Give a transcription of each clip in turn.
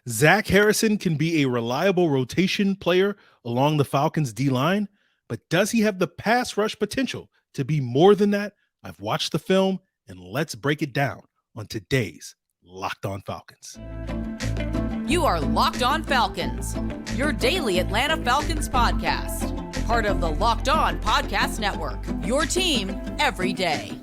Zach Harrison can be a reliable rotation player along the Falcons D-line, but does he have the pass rush potential to be more than that? I've watched the film, and let's break it down on today's Locked On Falcons. You are Locked On Falcons, your daily Atlanta Falcons podcast. Part of the Locked On Podcast Network, your team every day.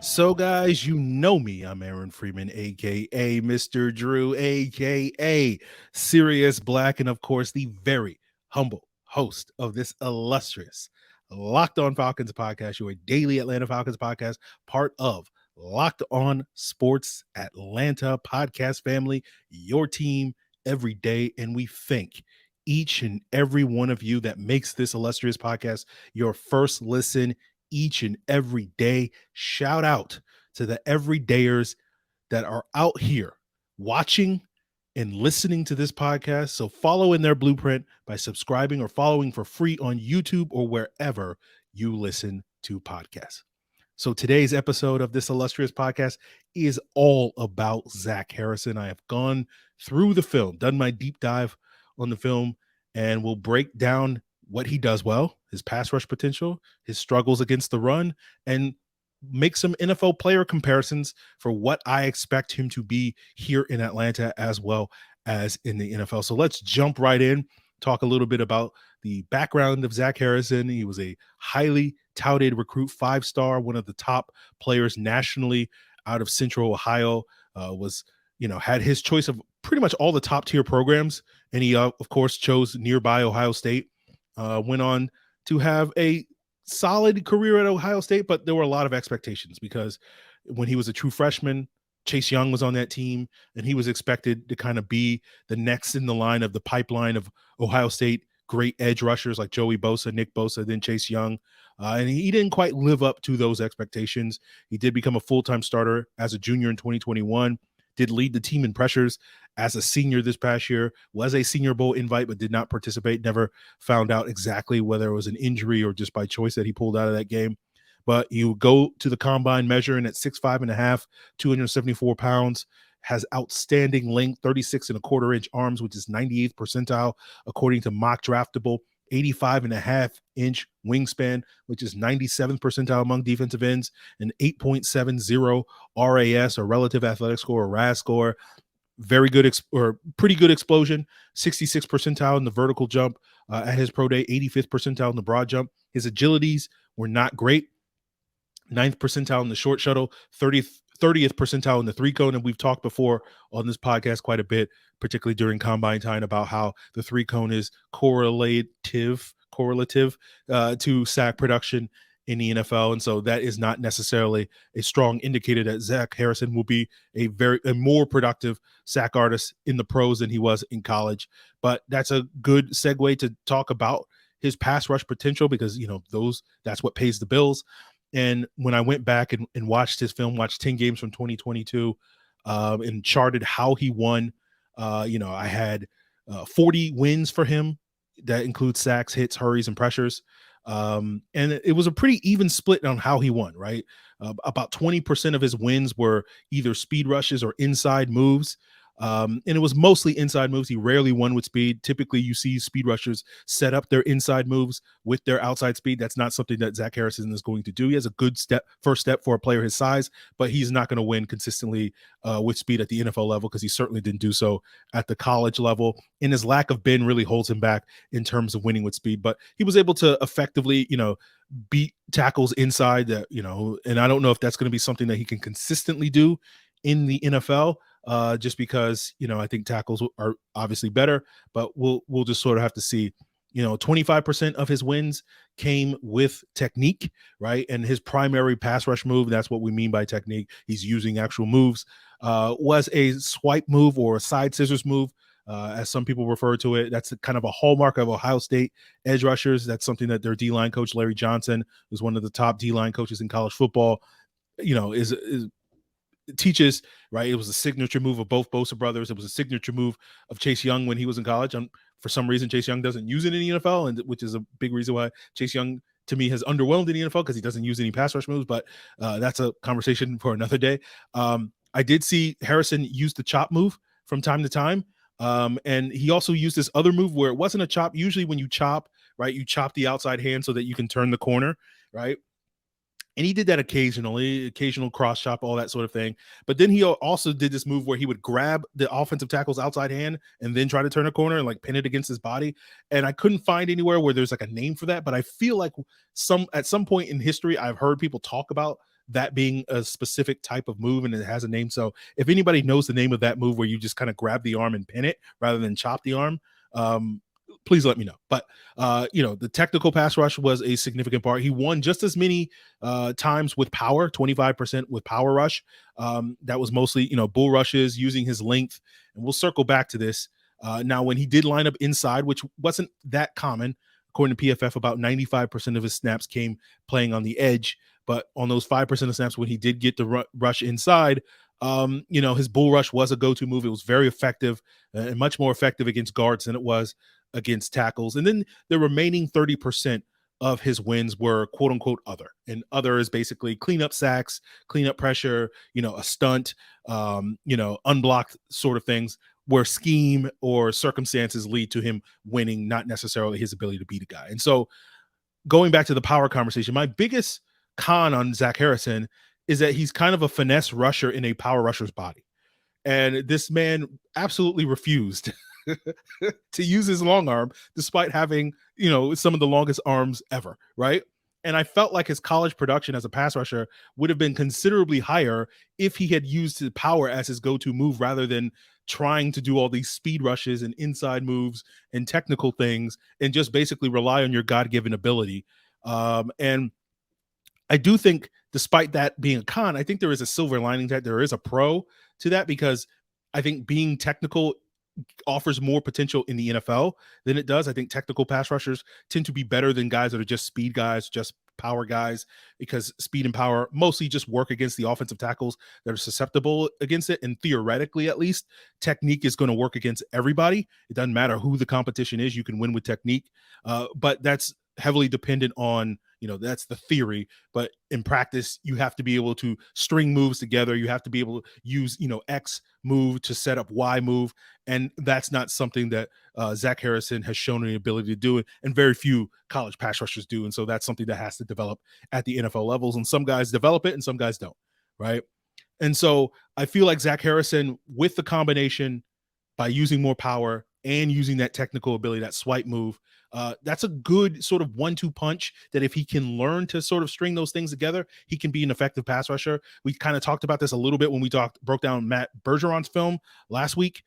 So, guys, you know me. I'm Aaron Freeman, a.k.a. Mr. Drew, a.k.a. Sirius Black, and, of course, the very humble host of this illustrious Locked On Falcons podcast, your daily Atlanta Falcons podcast, part of Locked On Sports Atlanta podcast family, your team every day. And we thank each and every one of you that makes this illustrious podcast your first listen each and every day. Shout out to the everydayers that are out here watching and listening to this podcast. So follow in their blueprint by subscribing or following for free on YouTube or wherever you listen to podcasts. So today's episode of this illustrious podcast is all about Zach Harrison. I have gone through the film, done my deep dive on the film, and we'll break down what he does well, his pass rush potential, his struggles against the run, and make some NFL player comparisons for what I expect him to be here in Atlanta as well as in the NFL. So let's jump right in, talk a little bit about the background of Zach Harrison. He was a highly touted recruit, 5-star, one of the top players nationally out of Central Ohio, had his choice of pretty much all the top tier programs. And he, of course, chose nearby Ohio State. Went on to have a solid career at Ohio State, but there were a lot of expectations because when he was a true freshman, Chase Young was on that team, and he was expected to kind of be the next in the line of the pipeline of Ohio State great edge rushers like Joey Bosa, Nick Bosa, then Chase Young. And he didn't quite live up to those expectations. He did become a full-time starter as a junior in 2021. Did lead the team in pressures as a senior this past year, was a Senior Bowl invite, but did not participate, never found out exactly whether it was an injury or just by choice that he pulled out of that game. But you go to the combine measuring at 6'5.5", 274 pounds, has outstanding length, 36.25-inch arms, which is 98th percentile, according to Mock Draftable, 85.5-inch wingspan, which is 97th percentile among defensive ends, an 8.70 RAS, or relative athletic score, or RAS score. Very good pretty good explosion, 66th percentile in the vertical jump at his pro day, 85th percentile in the broad jump. His agilities were not great, 9th percentile in the short shuttle, 30th percentile in the 3-cone. And we've talked before on this podcast quite a bit, particularly during combine time, about how the 3-cone is correlative to sack production in the NFL. And so that is not necessarily a strong indicator that Zach Harrison will be a more productive sack artist in the pros than he was in college. But that's a good segue to talk about his pass rush potential, because, that's what pays the bills. And when I went back and watched his film, watched 10 games from 2022, and charted how he won, I had 40 wins for him. That includes sacks, hits, hurries, and pressures. And it was a pretty even split on how he won, right? About 20% of his wins were either speed rushes or inside moves. And it was mostly inside moves. He rarely won with speed. Typically, you see speed rushers set up their inside moves with their outside speed. That's not something that Zach Harrison is going to do. He has a good first step for a player his size, but he's not going to win consistently with speed at the NFL level, because he certainly didn't do so at the college level. And his lack of bend really holds him back in terms of winning with speed. But he was able to effectively, beat tackles inside that, and I don't know if that's going to be something that he can consistently do in the NFL. Just because, I think tackles are obviously better, but we'll just sort of have to see. 25% of his wins came with technique, right? And his primary pass rush move, that's what we mean by technique, he's using actual moves, was a swipe move or a side scissors move, as some people refer to it. That's kind of a hallmark of Ohio State edge rushers. That's something that their D-line coach, Larry Johnson, who's one of the top D-line coaches in college football, is teaches, right? It was a signature move of both Bosa brothers. It was a signature move of Chase Young when he was in college. For some reason, Chase Young doesn't use it in the NFL, and which is a big reason why Chase Young, to me, has underwhelmed in the NFL because he doesn't use any pass rush moves. But that's a conversation for another day. I did see Harrison use the chop move from time to time. And he also used this other move where it wasn't a chop. Usually when you chop, right, you chop the outside hand so that you can turn the corner, right? And he did that occasionally, occasional cross chop, all that sort of thing. But then he also did this move where he would grab the offensive tackle's outside hand and then try to turn a corner and like pin it against his body. And I couldn't find anywhere where there's like a name for that. But I feel like at some point in history, I've heard people talk about that being a specific type of move and it has a name. So if anybody knows the name of that move where you just kind of grab the arm and pin it rather than chop the arm, please let me know. But the technical pass rush was a significant part. He won just as many times with power, 25% with power rush. That was mostly bull rushes using his length, and we'll circle back to this. Now, when he did line up inside, which wasn't that common, according to PFF, about 95% of his snaps came playing on the edge. But on those 5% of snaps when he did get the rush inside, his bull rush was a go-to move. It was very effective and much more effective against guards than it was against tackles. And then the remaining 30% of his wins were quote unquote other. And other is basically clean up sacks, clean up pressure, a stunt, unblocked sort of things where scheme or circumstances lead to him winning, not necessarily his ability to beat a guy. And so going back to the power conversation, my biggest con on Zach Harrison is that he's kind of a finesse rusher in a power rusher's body. And this man absolutely refused to use his long arm despite having, some of the longest arms ever, right? And I felt like his college production as a pass rusher would have been considerably higher if he had used his power as his go-to move rather than trying to do all these speed rushes and inside moves and technical things and just basically rely on your God-given ability. And I do think, despite that being a con, I think there is a silver lining to that. There is a pro to that because I think being technical offers more potential in the NFL than it does. I think technical pass rushers tend to be better than guys that are just speed guys, just power guys, because speed and power mostly just work against the offensive tackles that are susceptible against it. And theoretically, at least, technique is going to work against everybody. It doesn't matter who the competition is. You can win with technique. But that's heavily dependent on, that's the theory, but in practice, you have to be able to string moves together. You have to be able to use, X move to set up Y move. And that's not something that Zach Harrison has shown any ability to do. And very few college pass rushers do. And so that's something that has to develop at the NFL levels. And some guys develop it and some guys don't. Right. And so I feel like Zach Harrison, with the combination by using more power and using that technical ability, that swipe move, that's a good sort of 1-2 punch that if he can learn to sort of string those things together, he can be an effective pass rusher. We kind of talked about this a little bit when we broke down Matt Bergeron's film last week,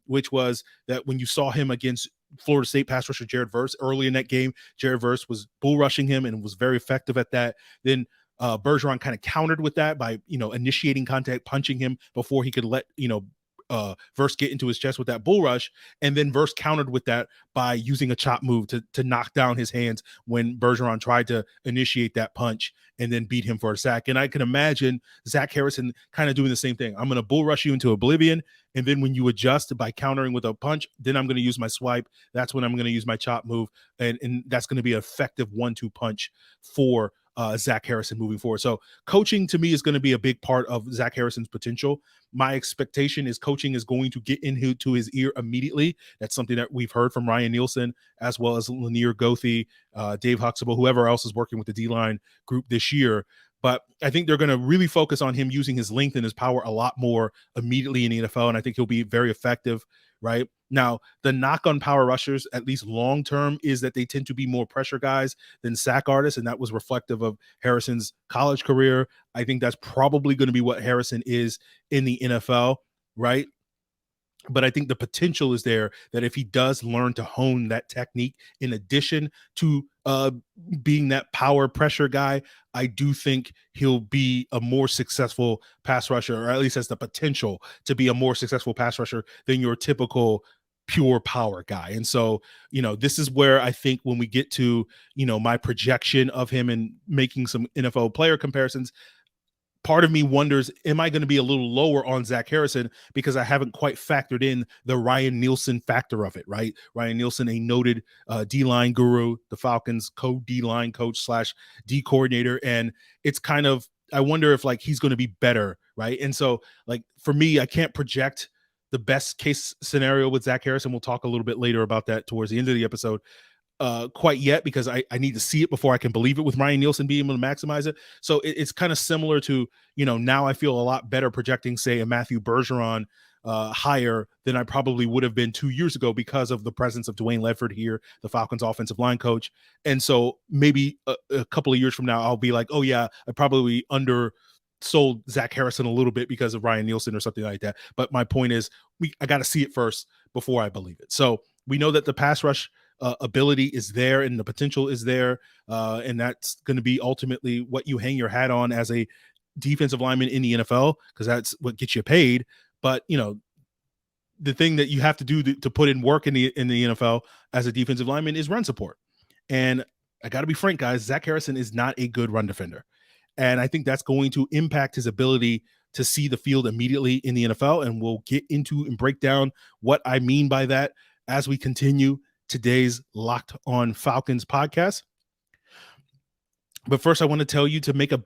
which was that when you saw him against Florida State pass rusher Jared Verse early in that game, Jared Verse was bull rushing him and was very effective at that. Then Bergeron kind of countered with that by, initiating contact, punching him before he could let, Verse get into his chest with that bull rush, and then Verse countered with that by using a chop move to knock down his hands when Bergeron tried to initiate that punch and then beat him for a sack. And I can imagine Zach Harrison kind of doing the same thing. I'm going to bull rush you into oblivion, and then when you adjust by countering with a punch, then I'm going to use my swipe. That's when I'm going to use my chop move, and that's going to be an effective 1-2 punch for Zach Harrison moving forward. So coaching to me is going to be a big part of Zach Harrison's potential. My expectation is coaching is going to get into his ear immediately. That's something that we've heard from Ryan Nielsen, as well as Lanier Gothi, Dave Huxtable, whoever else is working with the D-line group this year. But I think they're going to really focus on him using his length and his power a lot more immediately in the NFL. And I think he'll be very effective, right? Now, the knock on power rushers, at least long-term, is that they tend to be more pressure guys than sack artists. And that was reflective of Harrison's college career. I think that's probably going to be what Harrison is in the NFL, right? But I think the potential is there that if he does learn to hone that technique in addition to being that power pressure guy, I do think he'll be a more successful pass rusher, or at least has the potential to be a more successful pass rusher than your typical pure power guy. And so, this is where I think when we get to, my projection of him and making some NFL player comparisons, part of me wonders, am I going to be a little lower on Zach Harrison because I haven't quite factored in the Ryan Nielsen factor of it, right? Ryan Nielsen, a noted D-line guru, the Falcons D-line coach / D coordinator. And it's kind of, I wonder if like he's going to be better, right? And so like for me, I can't project the best case scenario with Zach Harrison. We'll talk a little bit later about that towards the end of the episode. Quite yet, because I need to see it before I can believe it with Ryan Nielsen being able to maximize it. So it's kind of similar to, now I feel a lot better projecting, say, a Matthew Bergeron higher than I probably would have been 2 years ago because of the presence of Dwayne Ledford here, the Falcons offensive line coach. And so maybe a couple of years from now, I'll be like, oh yeah, I probably undersold Zach Harrison a little bit because of Ryan Nielsen or something like that. But my point is, I got to see it first before I believe it. So we know that the pass rush ability is there and the potential is there. And that's going to be ultimately what you hang your hat on as a defensive lineman in the NFL, because that's what gets you paid. But, the thing that you have to do to put in work in the NFL as a defensive lineman is run support. And I got to be frank, guys, Zach Harrison is not a good run defender. And I think that's going to impact his ability to see the field immediately in the NFL. And we'll get into and break down what I mean by that as we continue today's Locked On Falcons podcast. But first, I want to tell you to make a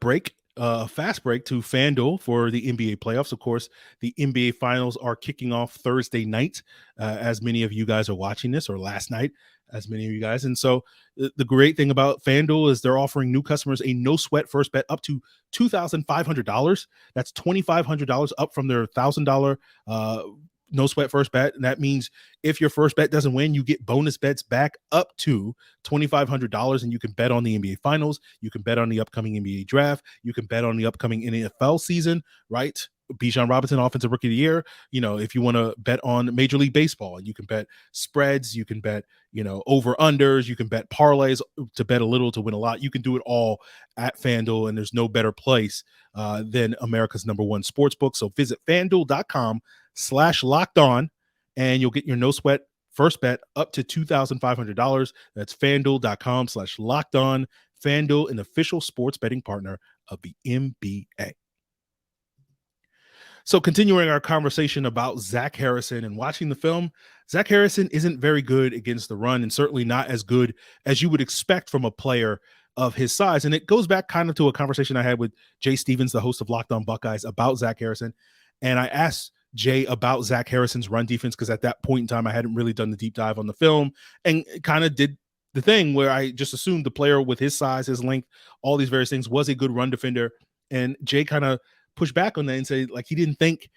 fast break to FanDuel for the NBA playoffs. Of course, the NBA finals are kicking off Thursday night, as many of you guys are watching this, or last night, as many of you guys. And so the great thing about FanDuel is they're offering new customers a no sweat first bet up to $2,500. That's $2,500 up from their $1,000 no sweat first bet. And that means if your first bet doesn't win, you get bonus bets back up to $2,500, and you can bet on the NBA finals. You can bet on the upcoming NBA draft. You can bet on the upcoming NFL season, right? Bijan Robinson, offensive rookie of the year. If you want to bet on Major League Baseball, you can bet spreads, you can bet, over unders, you can bet parlays to bet a little to win a lot. You can do it all at FanDuel, and there's no better place than America's #1 sports book. So visit FanDuel.com/lockedon, and you'll get your no sweat first bet up to $2,500. That's FanDuel.com/lockedon. FanDuel, an official sports betting partner of the NBA. So continuing our conversation about Zach Harrison and watching the film, Zach Harrison isn't very good against the run, and certainly not as good as you would expect from a player of his size. And it goes back kind of to a conversation I had with Jay Stevens, the host of Locked On Buckeyes, about Zach Harrison. And I asked Jay about Zach Harrison's run defense, because at that point in time, I hadn't really done the deep dive on the film, and kind of did the thing where I just assumed the player with his size, his length, all these various things was a good run defender. And Jay kind of pushed back on that and say, like, he didn't think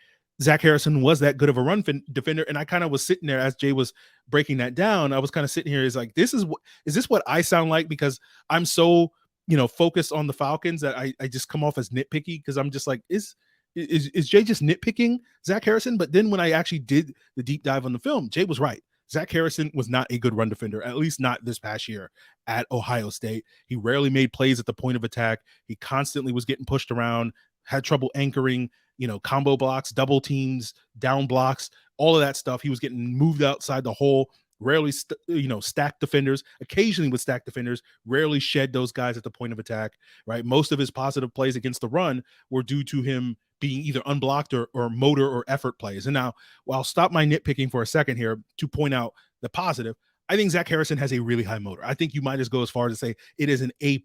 Zach Harrison was that good of a run defender. And I kind of was sitting there as Jay was breaking that down. I was kind of sitting here is like, is this what I sound like? Because I'm so, focused on the Falcons that I just come off as nitpicky, because I'm just like, is Jay just nitpicking Zach Harrison? But then when I actually did the deep dive on the film, Jay was right. Zach Harrison was not a good run defender, at least not this past year at Ohio State. He rarely made plays at the point of attack. He constantly was getting pushed around, had trouble anchoring, combo blocks, double teams, down blocks, all of that stuff. He was getting moved outside the hole, rarely, stacked defenders, occasionally with stacked defenders, rarely shed those guys at the point of attack, right? Most of his positive plays against the run were due to him being either unblocked or motor or effort plays. And now, I'll stop my nitpicking for a second here to point out the positive. I think Zach Harrison has a really high motor. I think you might as go as far as to say it is an A+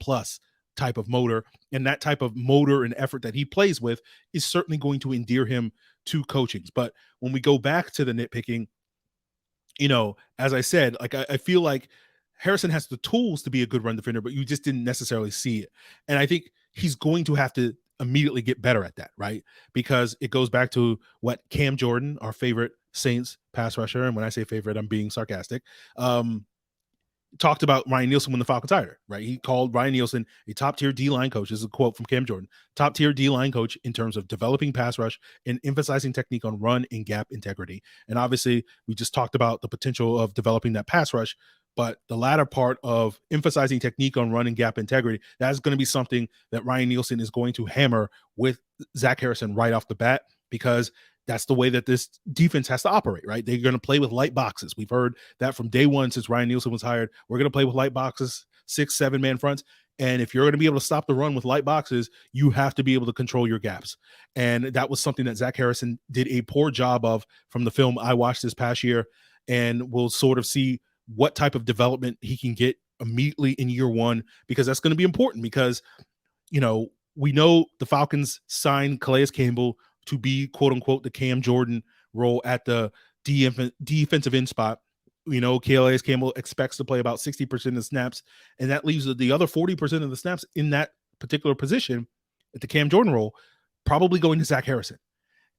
type of motor, and that type of motor and effort that he plays with is certainly going to endear him to coachings. But when we go back to the nitpicking, as I said, like I feel like Harrison has the tools to be a good run defender, but you just didn't necessarily see it. And I think he's going to have to immediately get better at that, right? Because it goes back to what Cam Jordan, our favorite Saints pass rusher, and when I say favorite, I'm being sarcastic, talked about Ryan Nielsen when the Falcons hired, right? He called Ryan Nielsen a top-tier D-line coach. This is a quote from Cam Jordan. Top-tier D-line coach in terms of developing pass rush and emphasizing technique on run and gap integrity. And obviously, we just talked about the potential of developing that pass rush, but the latter part of emphasizing technique on run and gap integrity, that's going to be something that Ryan Nielsen is going to hammer with Zach Harrison right off the bat, because that's the way that this defense has to operate, right? They're going to play with light boxes. We've heard that from day one since Ryan Nielsen was hired. We're going to play with light boxes, 6-7 man fronts. And if you're going to be able to stop the run with light boxes, you have to be able to control your gaps. And that was something that Zach Harrison did a poor job of from the film I watched this past year. And we'll sort of see what type of development he can get immediately in year one, because that's going to be important. Because, we know the Falcons signed Calais Campbell to be, quote unquote, the Cam Jordan role at the defensive end spot. Calais Campbell expects to play about 60% of the snaps, and that leaves the other 40% of the snaps in that particular position at the Cam Jordan role probably going to Zach Harrison.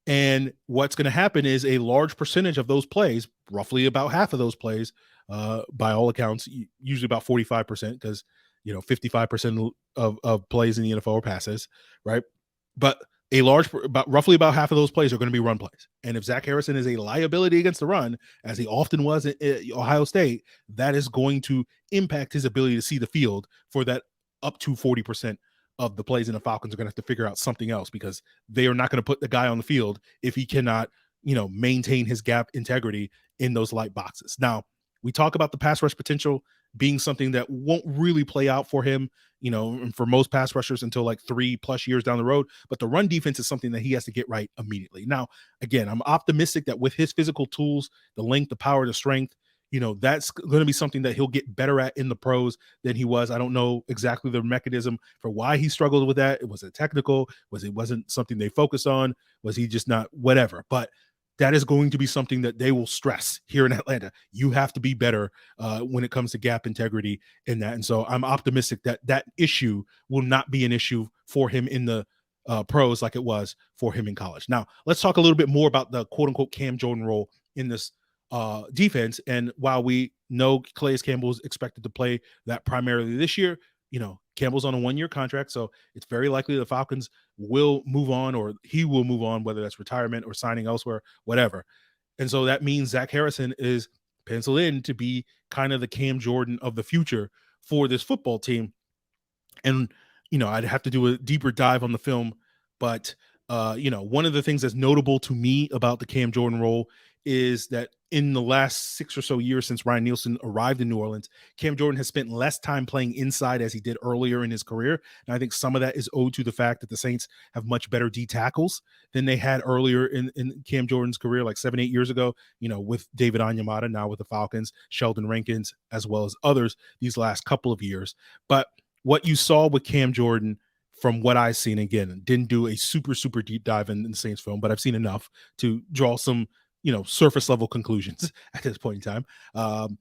And what's going to happen is a large percentage of those plays, roughly about half of those plays, by all accounts, usually about 45%, because 55% of plays in the NFL are passes, right? But roughly about half of those plays are going to be run plays. And if Zach Harrison is a liability against the run, as he often was at Ohio State, that is going to impact his ability to see the field for that up to 40% of the plays. And the Falcons are going to have to figure out something else, because they are not going to put the guy on the field if he cannot, maintain his gap integrity in those light boxes. Now, we talk about the pass rush potential being something that won't really play out for him, for most pass rushers until like 3+ years down the road. But the run defense is something that he has to get right immediately. Now, again, I'm optimistic that with his physical tools, the length, the power, the strength, that's going to be something that he'll get better at in the pros than he was. I don't know exactly the mechanism for why he struggled with that. Was it technical? Wasn't something they focused on? Was he just not whatever? But that is going to be something that they will stress here in Atlanta. You have to be better when it comes to gap integrity in that. And so I'm optimistic that that issue will not be an issue for him in the pros like it was for him in college. Now, let's talk a little bit more about the quote unquote Cam Jordan role in this defense. And while we know Calais Campbell is expected to play that primarily this year, Campbell's on a 1-year contract, so it's very likely the Falcons will move on, or he will move on, whether that's retirement or signing elsewhere, whatever. And so that means Zach Harrison is penciled in to be kind of the Cam Jordan of the future for this football team. And, I'd have to do a deeper dive on the film, but, one of the things that's notable to me about the Cam Jordan role is that in the last 6 or so years since Ryan Nielsen arrived in New Orleans, Cam Jordan has spent less time playing inside as he did earlier in his career. And I think some of that is owed to the fact that the Saints have much better D tackles than they had earlier in Cam Jordan's career, like 7-8 years ago, with David Onyemata, now with the Falcons, Sheldon Rankins, as well as others these last couple of years. But what you saw with Cam Jordan, from what I've seen, again, didn't do a super, super deep dive in the Saints film, but I've seen enough to draw some surface level conclusions at this point in time.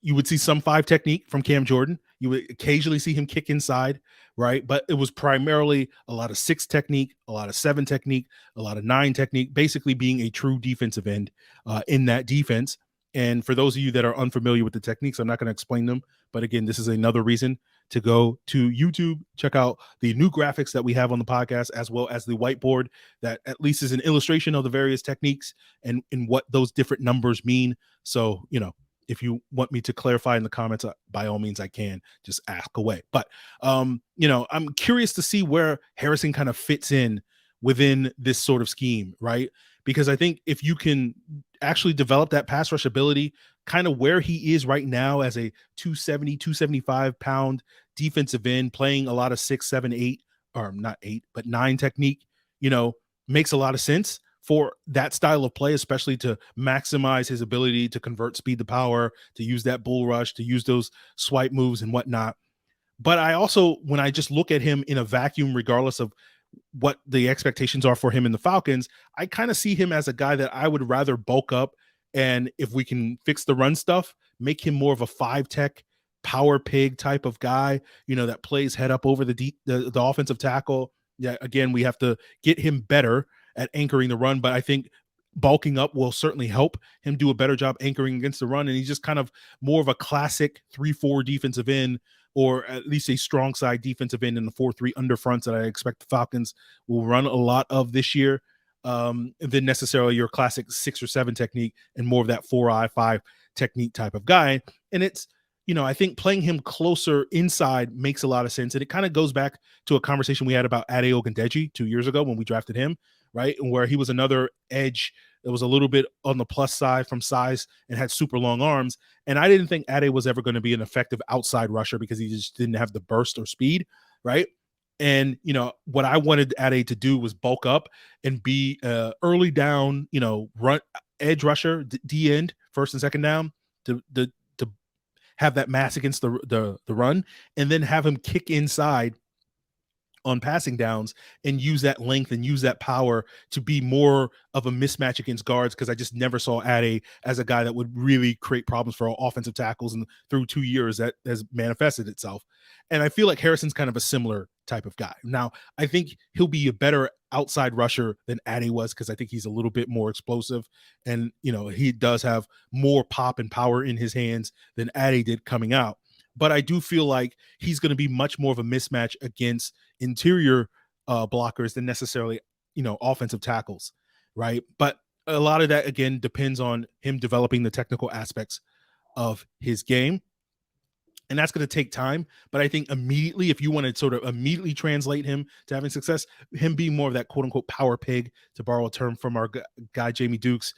You would see some 5 technique from Cam Jordan. You would occasionally see him kick inside, right? But it was primarily a lot of 6 technique, a lot of 7 technique, a lot of 9 technique, basically being a true defensive end in that defense. And for those of you that are unfamiliar with the techniques, I'm not going to explain them. But again, this is another reason to go to YouTube, check out the new graphics that we have on the podcast, as well as the whiteboard that at least is an illustration of the various techniques and what those different numbers mean. So, if you want me to clarify in the comments, by all means, I can just ask away. But, I'm curious to see where Harrison kind of fits in within this sort of scheme, right? Because I think if you can actually develop that pass rush ability kind of where he is right now as a 270, 275 pound defensive end, playing a lot of 6, 7, 8, or not 8, but 9 technique, makes a lot of sense for that style of play, especially to maximize his ability to convert speed to power, to use that bull rush, to use those swipe moves and whatnot. But I also, when I just look at him in a vacuum, regardless of what the expectations are for him in the Falcons, I kind of see him as a guy that I would rather bulk up. And if we can fix the run stuff, make him more of a 5-tech power pig type of guy, that plays head up over the offensive tackle. Yeah, again, we have to get him better at anchoring the run, but I think bulking up will certainly help him do a better job anchoring against the run. And he's just kind of more of a classic 3-4 defensive end, or at least a strong side defensive end in the 4-3 under fronts that I expect the Falcons will run a lot of this year, than necessarily your classic 6 or 7 technique, and more of that 4-5 technique type of guy. And it's, I think playing him closer inside makes a lot of sense. And it kind of goes back to a conversation we had about Ade Ogundeji 2 years ago when we drafted him, right? And where he was another edge It was a little bit on the plus side from size and had super long arms. And I didn't think Ade was ever going to be an effective outside rusher because he just didn't have the burst or speed, right? And, what I wanted Ade to do was bulk up and be early down, run edge rusher, D end, first and second down to have that mass against the run, and then have him kick inside on passing downs and use that length and use that power to be more of a mismatch against guards, because I just never saw Ade as a guy that would really create problems for offensive tackles, and through 2 years that has manifested itself. And I feel like Harrison's kind of a similar type of guy. Now, I think he'll be a better outside rusher than Ade was, because I think he's a little bit more explosive, and he does have more pop and power in his hands than Ade did coming out. But I do feel like he's going to be much more of a mismatch against interior blockers than necessarily, offensive tackles, right? But a lot of that, again, depends on him developing the technical aspects of his game. And that's going to take time. But I think immediately, if you want to sort of immediately translate him to having success, him being more of that quote unquote power pig, to borrow a term from our guy, Jamie Dukes,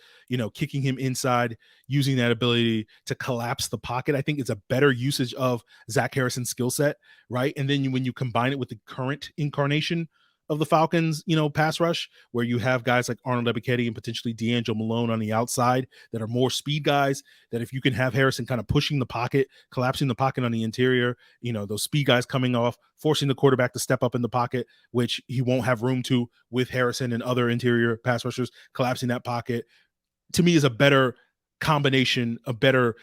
kicking him inside, using that ability to collapse the pocket, I think it's a better usage of Zach Harrison's skill set, right? And then when you combine it with the current incarnation of the Falcons, pass rush, where you have guys like Arnold Ebiketie and potentially D'Angelo Malone on the outside that are more speed guys, that if you can have Harrison kind of pushing the pocket, collapsing the pocket on the interior, those speed guys coming off, forcing the quarterback to step up in the pocket, which he won't have room to with Harrison and other interior pass rushers, collapsing that pocket, to me is a better combination, a better,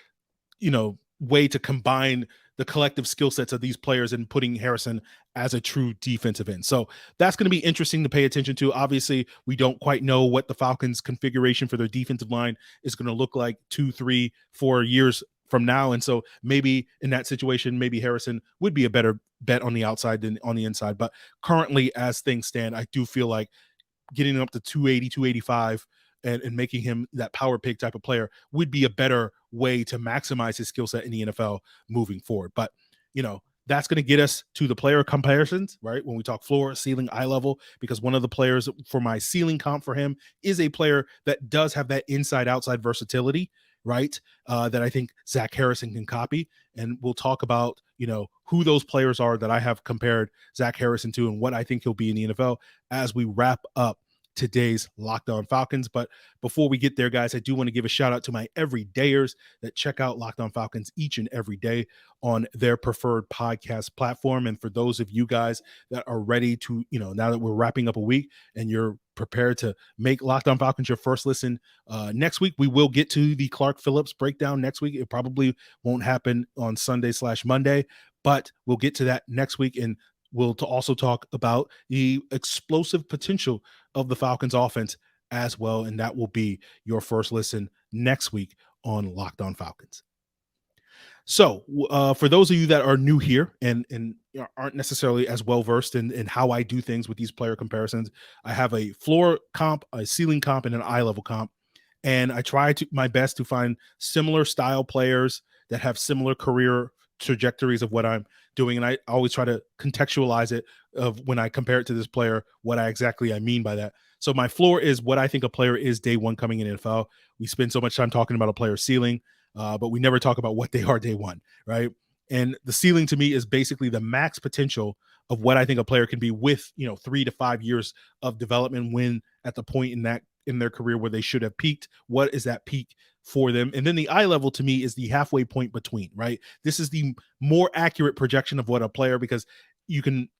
way to combine the collective skill sets of these players and putting Harrison as a true defensive end. So that's going to be interesting to pay attention to. Obviously, we don't quite know what the Falcons' configuration for their defensive line is going to look like 2, 3, 4 years from now. And so maybe in that situation, maybe Harrison would be a better bet on the outside than on the inside. But currently, as things stand, I do feel like getting up to 280, 285 and making him that power pig type of player would be a better way to maximize his skill set in the NFL moving forward. But, that's going to get us to the player comparisons, right? When we talk floor, ceiling, eye level, because one of the players for my ceiling comp for him is a player that does have that inside outside versatility, right? That I think Zach Harrison can copy. And we'll talk about, who those players are that I have compared Zach Harrison to and what I think he'll be in the NFL as we wrap up today's Locked On Falcons. But before we get there, guys, I do want to give a shout out to my everydayers that check out Locked On Falcons each and every day on their preferred podcast platform. And for those of you guys that are ready to, now that we're wrapping up a week and you're prepared to make Locked On Falcons your first listen, next week we will get to the Clark Phillips breakdown next week. It probably won't happen on Sunday/Monday, but we'll get to that next week. And we'll also talk about the explosive potential of the Falcons offense as well. And that will be your first listen next week on Locked On Falcons. So for those of you that are new here and aren't necessarily as well-versed in how I do things with these player comparisons, I have a floor comp, a ceiling comp, and an eye level comp. And I try my best to find similar style players that have similar career trajectories of what I'm doing, and I always try to contextualize it of when I compare it to this player, what I mean by that. So my floor is what I think a player is day one coming in the NFL. We spend so much time talking about a player's ceiling, but we never talk about what they are day one, right? And the ceiling to me is basically the max potential of what I think a player can be with 3 to 5 years of development, when at the point in their career where they should have peaked. What is that peak for them? And then the eye level to me is the halfway point between, right? This is the more accurate projection of what a player, because you can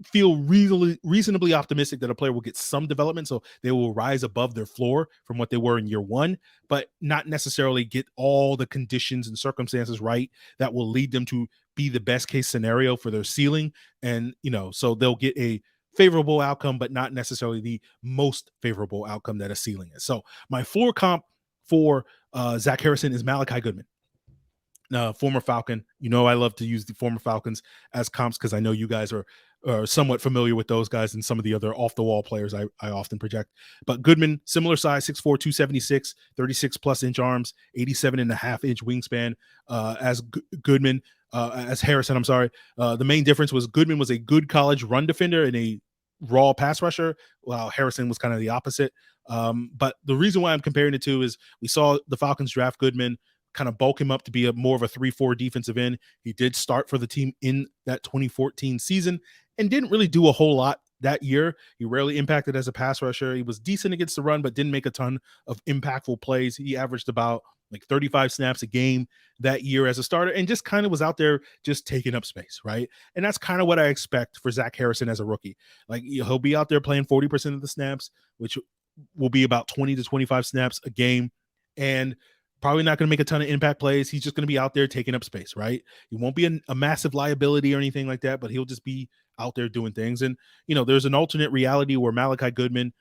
feel reasonably optimistic that a player will get some development, so they will rise above their floor from what they were in year one, but not necessarily get all the conditions and circumstances right that will lead them to be the best case scenario for their ceiling. And so they'll get a favorable outcome, but not necessarily the most favorable outcome that a ceiling is. So my floor comp for Zach Harrison is Malliciah Goodman, former Falcon. I love to use the former Falcons as comps because I know you guys are somewhat familiar with those guys and some of the other off-the-wall players I often project. But Goodman, similar size, 6'4", 276, 36-plus-inch arms, 87.5-inch wingspan as Goodman. As Harrison, I'm sorry. The main difference was Goodman was a good college run defender and a raw pass rusher, while Harrison was kind of the opposite. But the reason why I'm comparing the two is we saw the Falcons draft Goodman, kind of bulk him up to be more of a 3-4 defensive end. He did start for the team in that 2014 season and didn't really do a whole lot that year. He rarely impacted as a pass rusher. He was decent against the run, but didn't make a ton of impactful plays. He averaged about like 35 snaps a game that year as a starter and just kind of was out there just taking up space, right? And that's kind of what I expect for Zach Harrison as a rookie. Like he'll be out there playing 40% of the snaps, which will be about 20 to 25 snaps a game, and probably not going to make a ton of impact plays. He's just going to be out there taking up space, right? He won't be a massive liability or anything like that, but he'll just be out there doing things. And, there's an alternate reality where Malliciah Goodman,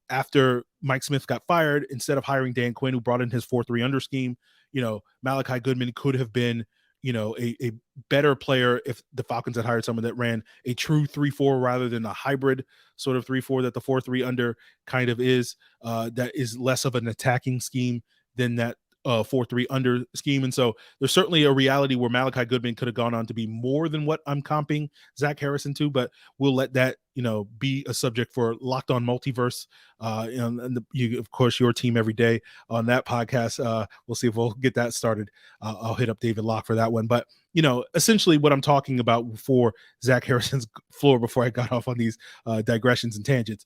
after Mike Smith got fired, instead of hiring Dan Quinn, who brought in his 4-3 under scheme, Malliciah Goodman could have been, a better player if the Falcons had hired someone that ran a true 3-4 rather than a hybrid sort of 3-4 that the 4-3 under kind of is, that is less of an attacking scheme than that 4-3 under scheme. And so there's certainly a reality where Malliciah Goodman could have gone on to be more than what I'm comping Zach Harrison to, but we'll let that, be a subject for Locked On Multiverse. Of course, your team every day on that podcast. We'll see if we'll get that started. I'll hit up David Locke for that one. But, essentially what I'm talking about for Zach Harrison's floor before I got off on these digressions and tangents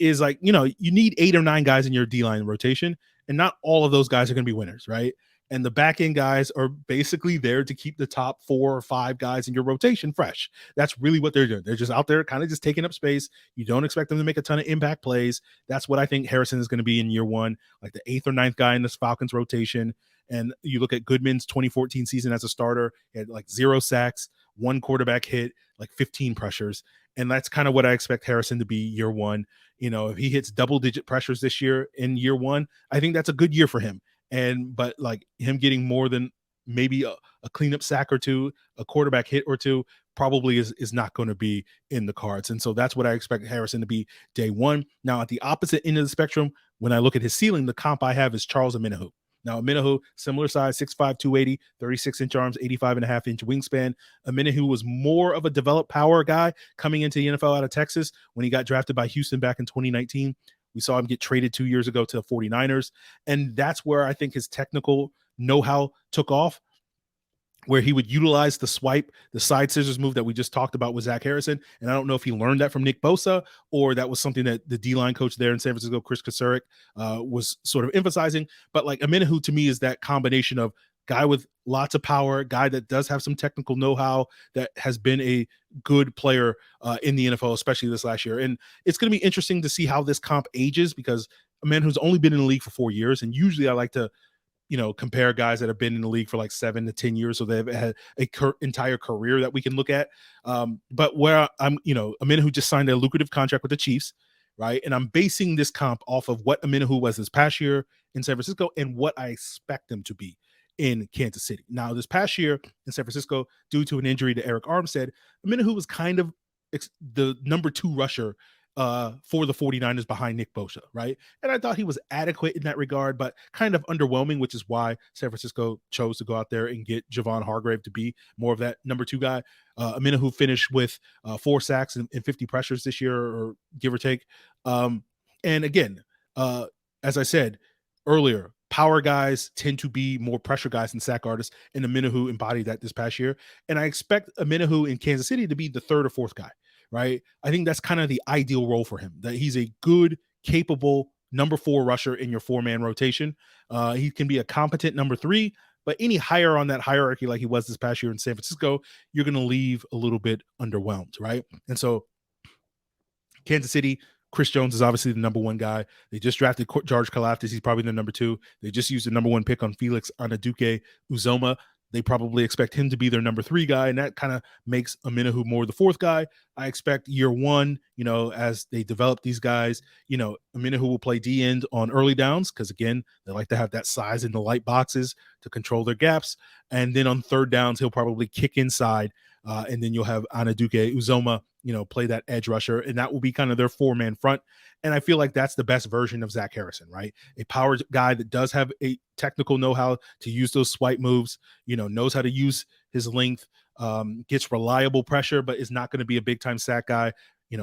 is like, you need 8 or 9 guys in your D-line rotation, and not all of those guys are going to be winners, right? And the back end guys are basically there to keep the top 4 or 5 guys in your rotation fresh. That's really what they're doing. They're just out there kind of just taking up space. You don't expect them to make a ton of impact plays. That's what I think Harrison is going to be in year one, like the 8th or 9th guy in this Falcons rotation. And you look at Goodman's 2014 season as a starter, he had like 0 sacks, 1 quarterback hit, like 15 pressures. And that's kind of what I expect Harrison to be year one. If he hits double-digit pressures this year in year one, I think that's a good year for him. But like him getting more than maybe a cleanup sack or 2, a quarterback hit or 2, probably is not going to be in the cards. And so that's what I expect Harrison to be day one. Now, at the opposite end of the spectrum, when I look at his ceiling, the comp I have is Charles Omenihu. Now, Omenihu, similar size, 6'5", 280, 36-inch arms, 85.5-inch wingspan. Omenihu was more of a developed power guy coming into the NFL out of Texas when he got drafted by Houston back in 2019. We saw him get traded 2 years ago to the 49ers. And that's where I think his technical know-how took off, where he would utilize the swipe, the side scissors move that we just talked about with Zach Harrison. And I don't know if he learned that from Nick Bosa or that was something that the D-line coach there in San Francisco, Chris Kasurek, was sort of emphasizing. But like Omenihu to me is that combination of guy with lots of power, guy that does have some technical know-how, that has been a good player in the NFL, especially this last year. And it's going to be interesting to see how this comp ages, because Omenihu's only been in the league for 4 years. And usually I like to, compare guys that have been in the league for like 7 to 10 years. So they've had a entire career that we can look at. But where I'm, Omenihu just signed a lucrative contract with the Chiefs, right? And I'm basing this comp off of what Omenihu was this past year in San Francisco and what I expect him to be in Kansas City. Now, this past year in San Francisco, due to an injury to Eric Armstead, Omenihu was kind of the number 2 rusher for the 49ers behind Nick Bosa, right? And I thought he was adequate in that regard, but kind of underwhelming, which is why San Francisco chose to go out there and get Javon Hargrave to be more of that number 2 guy. Omenihu finished with 4 sacks and 50 pressures this year, or give or take. And again, as I said earlier, power guys tend to be more pressure guys than sack artists, and Omenihu embodied that this past year. And I expect Omenihu in Kansas City to be the 3rd or 4th guy, right? I think that's kind of the ideal role for him, that he's a good, capable number 4 rusher in your 4-man rotation. He can be a competent number 3, but any higher on that hierarchy like he was this past year in San Francisco, you're going to leave a little bit underwhelmed, right? And so Kansas City, Chris Jones is obviously the number 1 guy. They just drafted George Karlaftis. He's probably the number 2. They just used the number 1 pick on Felix Anaduke Uzoma. They probably expect him to be their number 3 guy, and that kind of makes Omenihu more the 4th guy. I expect year one, as they develop these guys, Omenihu will play D-end on early downs because, again, they like to have that size in the light boxes to control their gaps. And then on 3rd downs, he'll probably kick inside, and then you'll have Anaduke Uzoma, play that edge rusher, and that will be kind of their 4-man front. And I feel like that's the best version of Zach Harrison, right? A power guy that does have a technical know-how to use those swipe moves, knows how to use his length, gets reliable pressure, but is not going to be a big-time sack guy,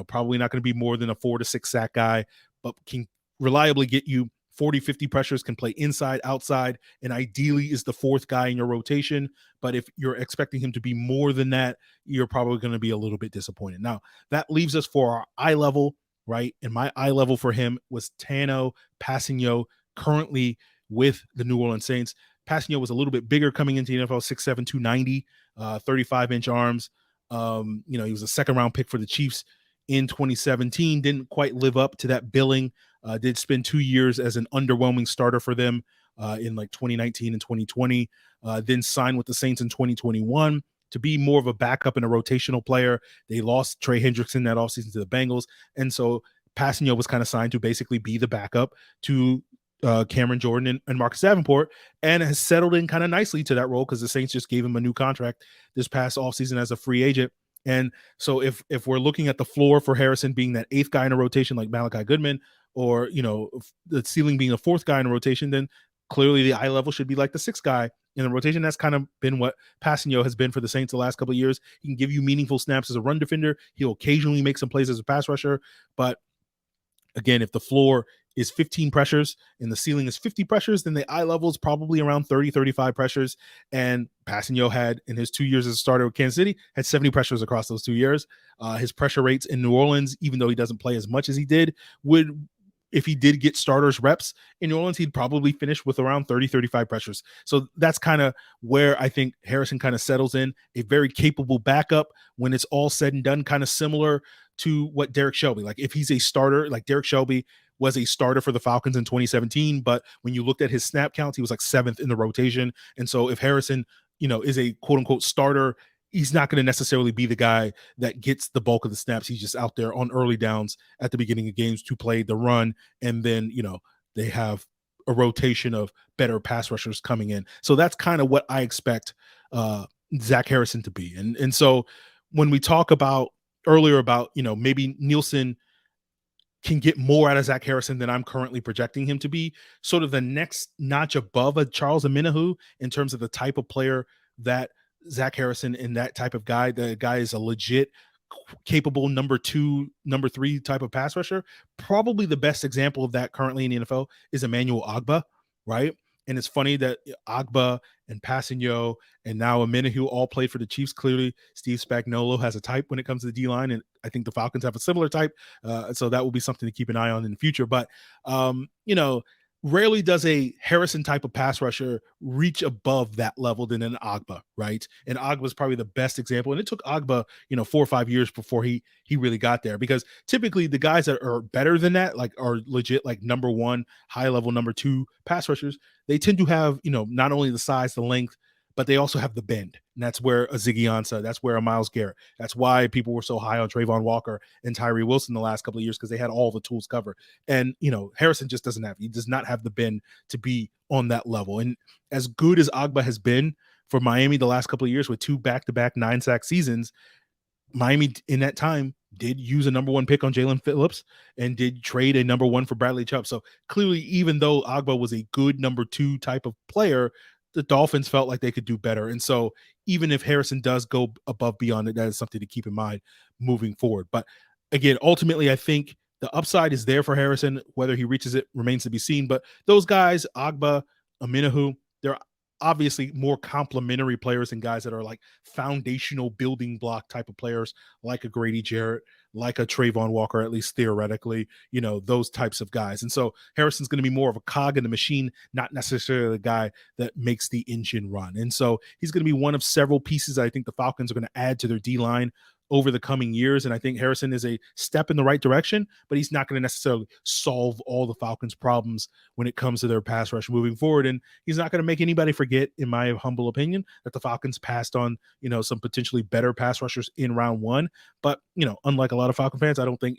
probably not going to be more than a 4 to 6 sack guy, but can reliably get you 40, 50 pressures, can play inside, outside, and ideally is the fourth guy in your rotation. But if you're expecting him to be more than that, you're probably going to be a little bit disappointed. Now, that leaves us for our eye level, right? And my eye level for him was Tanoh Kpassagnon, currently with the New Orleans Saints. Kpassagnon was a little bit bigger coming into the NFL, 6'7", 290, 35-inch arms. He was a second-round pick for the Chiefs in 2017, didn't quite live up to that billing. Did spend 2 years as an underwhelming starter for them in like 2019 and 2020. Then signed with the Saints in 2021 to be more of a backup and a rotational player. They lost Trey Hendrickson that offseason to the Bengals. And so Kpassagnon was kind of signed to basically be the backup to Cameron Jordan and Marcus Davenport, and has settled in kind of nicely to that role because the Saints just gave him a new contract this past offseason as a free agent. And so if we're looking at the floor for Harrison being that eighth guy in a rotation like Malliciah Goodman, or the ceiling being a fourth guy in a rotation, then clearly the eye level should be like the sixth guy in the rotation. That's kind of been what Kpassagnon has been for the Saints the last couple of years. He can give you meaningful snaps as a run defender. He'll occasionally make some plays as a pass rusher. But again, if the floor is 15 pressures and the ceiling is 50 pressures, then the eye level is probably around 30, 35 pressures. And Kpassagnon had, in his 2 years as a starter with Kansas City, had 70 pressures across those 2 years. His pressure rates in New Orleans, even though he doesn't play as much as he did, if he did get starters reps in New Orleans, he'd probably finish with around 30, 35 pressures. So that's kind of where I think Harrison kind of settles in. A very capable backup when it's all said and done, kind of similar to what Derek Shelby. Like if he's a starter, like Derek Shelby was a starter for the Falcons in 2017, but when you looked at his snap counts, he was like 7th in the rotation. And so if Harrison, is a quote unquote starter, he's not going to necessarily be the guy that gets the bulk of the snaps. He's just out there on early downs at the beginning of games to play the run. And then, they have a rotation of better pass rushers coming in. So that's kind of what I expect Zach Harrison to be. And so when we talk about earlier about, maybe Nielsen can get more out of Zach Harrison than I'm currently projecting him to be, sort of the next notch above a Charles Omenihu in terms of the type of player that Zach Harrison and that type of guy. The guy is a legit capable number 2, number 3 type of pass rusher. Probably the best example of that currently in the NFL is Emmanuel Ogbah, right? And it's funny that Ogbah and Kpassagnon and now Omenihu all played for the Chiefs. Clearly, Steve Spagnuolo has a type when it comes to the D-line, and I think the Falcons have a similar type. So that will be something to keep an eye on in the future. But, rarely does a Harrison type of pass rusher reach above that level than an Ogbah, right? And Ogbah is probably the best example. And it took Ogbah, 4 or 5 years before he really got there, because typically the guys that are better than that, like are legit, like number 1, high level, number 2 pass rushers, they tend to have, not only the size, the length, but they also have the bend. And that's where a Ziggy Ansah, that's where a Myles Garrett. That's why people were so high on Trayvon Walker and Tyree Wilson the last couple of years, because they had all the tools covered. And, Harrison just he does not have the bend to be on that level. And as good as Ogbah has been for Miami the last couple of years with 2 back-to-back 9-sack seasons, Miami in that time did use a number 1 pick on Jalen Phillips and did trade a number 1 for Bradley Chubb. So clearly, even though Ogbah was a good number 2 type of player, the Dolphins felt like they could do better. And so even if Harrison does go above beyond it, that is something to keep in mind moving forward. But again, ultimately, I think the upside is there for Harrison. Whether he reaches it remains to be seen. But those guys, Ogbah, Omenihu, they're obviously more complementary players and guys that are like foundational building block type of players, like a Grady Jarrett, like a Trayvon Walker, at least theoretically, those types of guys. And so Harrison's going to be more of a cog in the machine, not necessarily the guy that makes the engine run. And so he's going to be one of several pieces I think the Falcons are going to add to their D-line over the coming years. And I think Harrison is a step in the right direction, but he's not going to necessarily solve all the Falcons' problems when it comes to their pass rush moving forward. And he's not going to make anybody forget, in my humble opinion, that the Falcons passed on, some potentially better pass rushers in round 1. But, unlike a lot of Falcon fans, I don't think,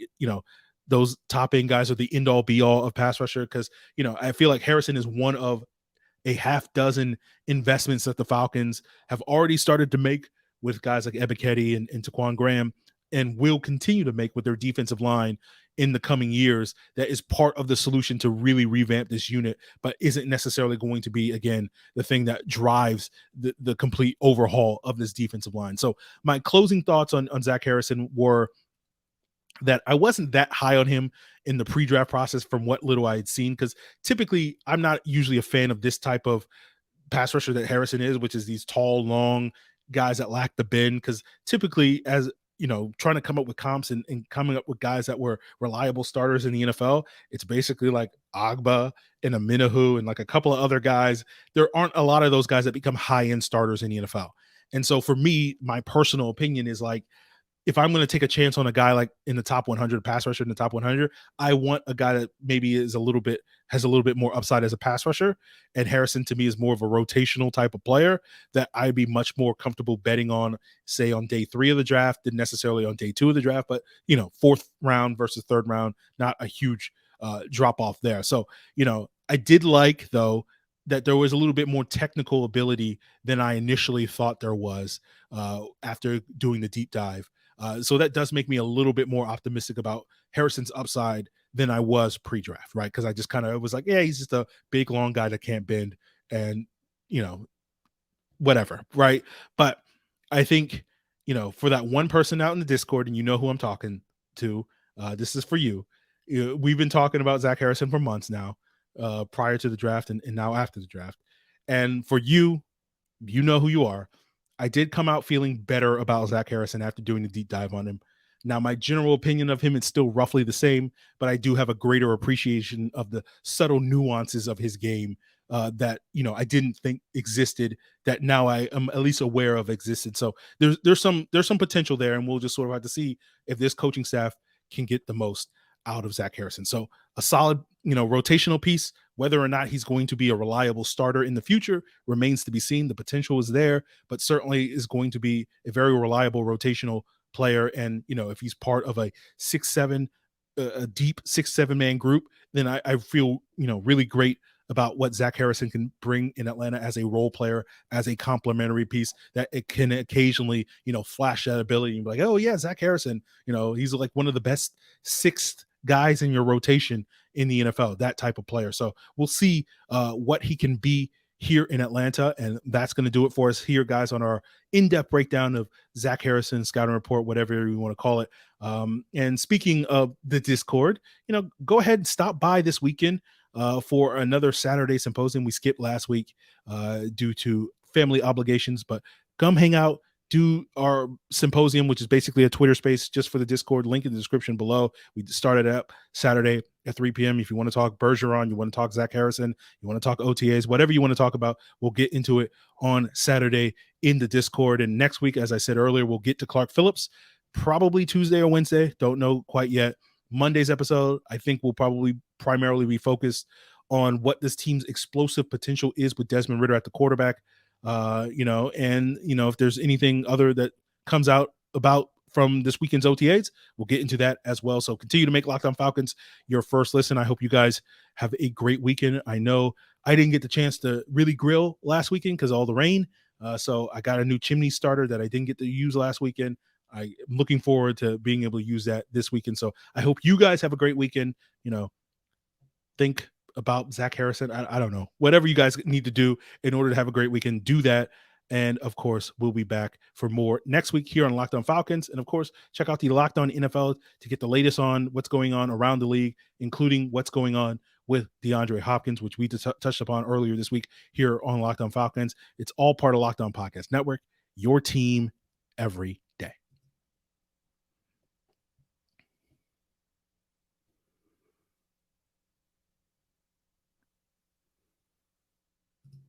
those top end guys are the end all be all of pass rusher, because, I feel like Harrison is one of a half dozen investments that the Falcons have already started to make with guys like Ebiketie and Taquan Graham, and will continue to make with their defensive line in the coming years. That is part of the solution to really revamp this unit, but isn't necessarily going to be, again, the thing that drives the complete overhaul of this defensive line. So my closing thoughts on Zach Harrison were, that I wasn't that high on him in the pre-draft process from what little I had seen, because typically I'm not usually a fan of this type of pass rusher that Harrison is, which is these tall, long guys that lack the bend. Because typically, as you know, trying to come up with comps and coming up with guys that were reliable starters in the NFL, it's basically like Ogbah and Omenihu and like a couple of other guys. There aren't a lot of those guys that become high-end starters in the NFL. And so for me, my personal opinion is like, if I'm going to take a chance on a guy like in the top 100 pass rusher in the top 100, I want a guy that maybe is has a little bit more upside as a pass rusher. And Harrison to me is more of a rotational type of player that I'd be much more comfortable betting on, say on day 3 of the draft than necessarily on day 2 of the draft. But, you know, 4th round versus 3rd round, not a huge drop off there. So, you know, I did like though that there was a little bit more technical ability than I initially thought there was after doing the deep dive. So that does make me a little bit more optimistic about Harrison's upside than I was pre-draft, right? Because I just kind of was like, yeah, he's just a big, long guy that can't bend and, you know, whatever, right? But I think, you know, for that one person out in the Discord, and you know who I'm talking to, this is for you. We've been talking about Zach Harrison for months now, prior to the draft and now after the draft. And for you, you know who you are. I did come out feeling better about Zach Harrison after doing the deep dive on him. Now, my general opinion of him is still roughly the same, but I do have a greater appreciation of the subtle nuances of his game that, you know, I didn't think existed, that now I am at least aware of existed. So there's some potential there, and we'll just sort of have to see if this coaching staff can get the most out of Zach Harrison. So a solid, you know, rotational piece. Whether or not he's going to be a reliable starter in the future remains to be seen. The potential is there, but certainly is going to be a very reliable rotational player. And, you know, if he's part of a 6-7, a deep 6-7 man group, then I feel, you know, really great about what Zach Harrison can bring in Atlanta as a role player, as a complementary piece that it can occasionally, you know, flash that ability and be like, oh yeah, Zach Harrison, you know, he's like one of the best 6th guys in your rotation in the NFL, that type of player. So we'll see what he can be here in Atlanta. And that's going to do it for us here, guys, on our in-depth breakdown of Zach Harrison, scouting report, whatever you want to call it. And speaking of the Discord, you know, go ahead and stop by this weekend for another Saturday symposium. We skipped last week due to family obligations, but come hang out, do our symposium, which is basically a Twitter space just for the Discord. Link in the description below. We started up Saturday at 3 p.m. If you want to talk Bergeron, you want to talk Zach Harrison, you want to talk OTAs, whatever you want to talk about, we'll get into it on Saturday in the Discord. And next week, as I said earlier, we'll get to Clark Phillips, probably Tuesday or Wednesday. Don't know quite yet. Monday's episode, I think, will probably primarily be focused on what this team's explosive potential is with Desmond Ridder at the quarterback. You know, and, you know, if there's anything other that comes out about from this weekend's OTAs, we'll get into that as well. So continue to make Locked On Falcons your first listen. I hope you guys have a great weekend. I know I didn't get the chance to really grill last weekend because of all the rain. So I got a new chimney starter that I didn't get to use last weekend. I'm looking forward to being able to use that this weekend. So I hope you guys have a great weekend. You know, think about Zach Harrison. I don't know. Whatever you guys need to do in order to have a great weekend, do that. And of course, we'll be back for more next week here on Locked On Falcons. And of course, check out the Locked On NFL to get the latest on what's going on around the league, including what's going on with DeAndre Hopkins, which we touched upon earlier this week here on Locked On Falcons. It's all part of Locked On Podcast Network, your team every